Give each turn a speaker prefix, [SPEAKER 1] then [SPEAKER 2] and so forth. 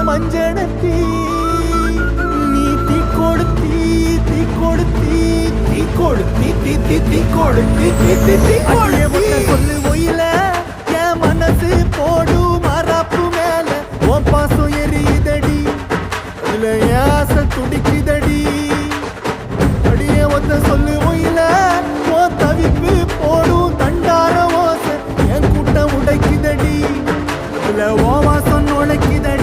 [SPEAKER 1] மஞ்சனத்தி நீ தீ கொடுத்தி தீ கொடுத்தி தீ கொடுத்தி தீ தீ தீ கொடுத்தி தீ தீ தீ கொடுத்தி சொல்லு ஒயில என் மனசு போடு மராப்பு மேல உன் பாசம் எரியுதடி அதுல என் ஆசை துடிக்குதடி அடியே ஒத்த சொல்லு ஒயில உன் தவிப்பு போடும் தண்டார ஓசை என் கூட்டம் உடைக்குதடி அதுல ஓ வாசம் நுழைக்குதடி